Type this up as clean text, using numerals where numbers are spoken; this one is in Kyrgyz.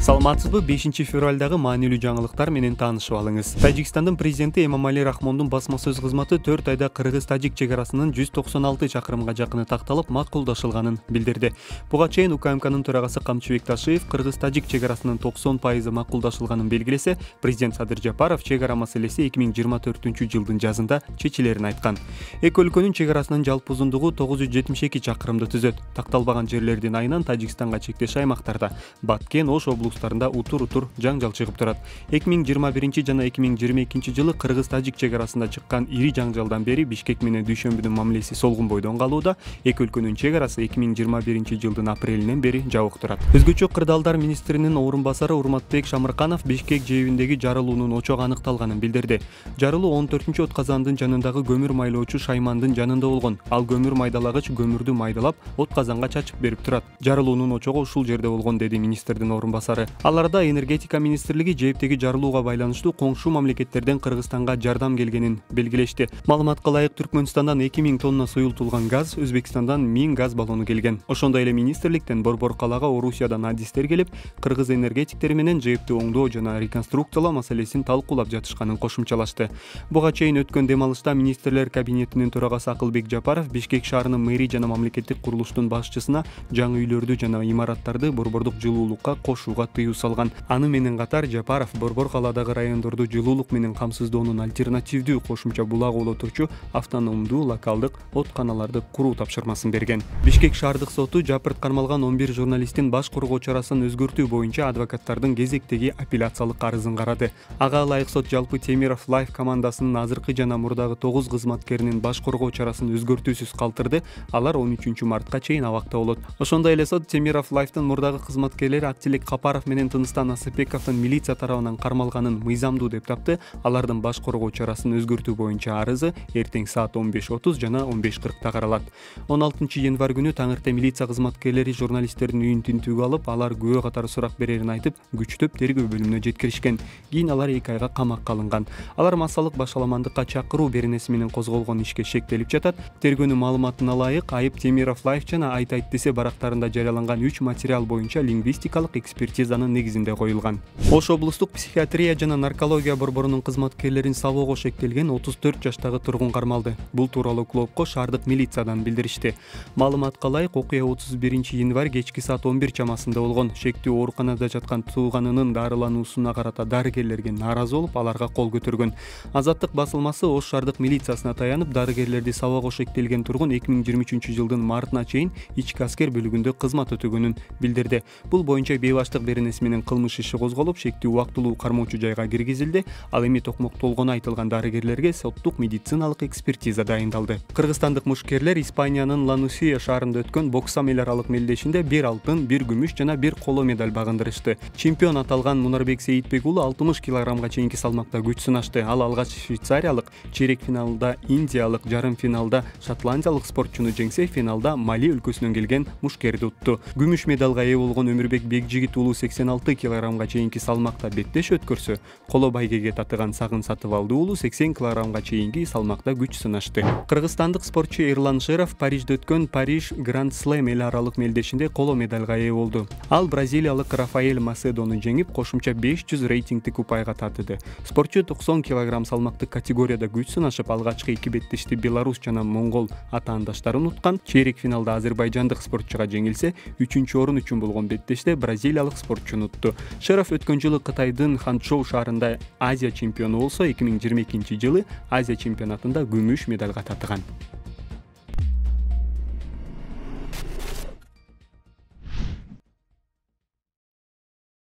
Саламатсызбы? 5-февралдагы маанилүү жаңылыктар менен таанышып алыңыз. Тажикстандын президенти Эмомали Рахмондун басма сөз кызматы 4 айда кыргыз-тажик чек арасынын 196 чакырымга жакыны такталып, макулдашылганын билдирди. Буга чейин УКМКнын төрагасы Камчыбек Ташиев кыргыз-тажик чек арасынын 90% макулдашылганын белгилесе, президент Садыр Жапаров чек ара маселеси 2024-жылдын жазында чечилерин айткан. Эки өлкөнүн чек арасынын жалпы узундугу 972 чакырымды түзөт. Такталбаган жерлердин айынан Тажикстанга чектеш аймактарда Баткен, Ош облустарында утур-утур жаңжал чыгып турат. 2021 жана 2022 жылы кыргыз-тажик чек арасында чыккан ири жаңжалдан бери Бишкек менен Дүйшөмбүнүн мамилеси солгун бойдон калууда. Эки өлкөнүн чек арасы 2021 жылдын апрелинен бери жабык турат. Өзгөчө кырдаалдар министринин орун басары Урматбек Шамырканов Бишкек жэбиндеги жарылуунун очогу аныкталганын билдирди. Жарылуу 14-отказандын жанындагы көмүр майлоочу шаймандын жанында болгон. Ал көмүр майдалагыч көмүрдү майдалап, отказанга чачып берип турат. Жарылуунун очогу ушул жерде болгон, деди министрдин орун басары. Аларда энергетика министрлиги жээптеги жарылууга байланыштуу коңшу мамлекеттерден Кыргызстанга жардам келгенин белгилешти. Маалыматка ылайык Түркмөнстандан 2000 тонна суюлтулган газ, Өзбекстандан 1000 газ баллону келген. Ошондой эле министрликтен Борбор калаага Орусиядан адистер келип, кыргыз энергетиктери менен жээпти оңдоо жана реконструкциялоо маселесин талкуулап жатышканын кошумчалашты. Буга чейин өткөн дем алышта министрлер кабинетинин төрагасы Акылбек Жапаров Бишкек шаарынын мэри жана мамлекеттик курулуштун башчысына жаңы үйлөрдү жана имараттарды борбордук жылуулукка кошууга тыюу салган. Аны менен катар Жапаров Борбор каладагы райондорду жылуулук менен камсыздоонун альтернативдүү кошумча булак улотуучу автономдуу локалдык отканаларды куруу тапшырмасын берген. Бишкек шаардык соту Жапырт кармалган 11 журналисттин баш коргоо чарасын өзгөртүү боюнча адвокаттардын кезектеги апелляциялык арызын карады. Ага ылайык сот жалпы Темиров Лайф командасынын азыркы жана мурдагы 9 кызматкеринин баш коргоо чарасын өзгөртүүсүз калтырды. Алар 13 мартка чейин абакта болот. Ошондой эле сот Темиров Лайфтын мурдагы кызматкерлери Актилек Капаров менен Тыныстан Насыпбековдун милиция тарабынан кармалганын мыйзамдуу деп тапты. Алардын баш коргоо чарасын өзгөртүү боюнча арызы эртең саат 15:30 жана 15:40 каралат. 16 январь күнү таңыртта милиция кызматкерлери журналисттердин үйүн тинтүүгө алып, алар күбө катары сурак берерин айтып, күчтөп тергөө бөлүмүнө жеткиришкен. Кийин алар 2 айга камакка алынган. Алар массалык башаламандыкка чакыруу беренеси менен козголгон ишке шектелип жатат. Тергөөнүн маалыматына ылайык, айып Темиров Лайф жана Айт десе барактарында жарыяланган 3 материал боюнча лингвистикалык экспертизанын негизинде коюлган. Ош облустук психиатрия жана наркология борборунун кызматкерлерин сабоого шектелген 34 жаштагы тургун кармалды. Бул тууралуу клубко шаардык милициядан билдиришти. Маалыматка ылайык, окуя 31 январь кечки саат 11 чамасында болгон. Шектүү ооруканада жаткан тууганынын дарылануусуна карата дарыгерлерге нааразы болуп, аларга кол көтөргөн. Азаттык басылмасы Ош шаардык милициясына таянып, дарыгерлерди сабоого шектелген тургун 2023 жылдын мартына чейин ички аскер бөлүгүндө кызмат өтөгөнүн билдирди. Бул боюнча бейбаштык беренеси менен кылмыш иши козголуп, шектүү убактылуу кармоочу жайга киргизилди. Ал эми токмоктолгону айтылган дарыгерлерге соттук медициналык экспертиза дайындалды. Кыргызстандык мушкерлер Испаниянын Ланусия шаарында өткөн бокс эл аралык мелдешинде 1 алтын, 1 күмүш жана 1 коло медаль багындырышты. Чемпион аталган Мунарбек Сейитбек уулу 60 кг чейинки салмакта күч сынашты. Ал алгач швейцариялык, чейрек финалда индиялык, жарым финалда шотландиялык спортчуну жеңсе, финалда Мали өлкөсүнөн келген мушкерди утту. Күмүш медалга ээ болгон Өмүрбек Бекжигит уулу 86 кг чейинки салмакта беттеш өткөрсө, коло байгеге татыган Сагын Сатыбалды уулу 80 кг чейинки салмакта күч сынашты. Кыргызстандык спортчу Эрлан Шеров Парижде өткөн Париж Гранд Слэм эл аралык мелдешинде коло медальга ээ болду. Ал бразилиялык Рафаэль Маседону жеңип, кошумча 500 рейтингдик упайга татыды. Спортчу 90 кг салмактык категорияда күч сынашып, алгачкы 2 беттешти белорус жана монгол атаандаштарын уткан. Чейрек финалда азербайжандык спортчуга жеңилсе, 3-орун үчүн болгон беттеште бразилиялык спортчуну утту. Шеров өткөн жылы Кытайдын Ханчжоу шаарында Азия чемпиону болсо, 2022 жылы Азия чемпионатында күмүш медальга татыган.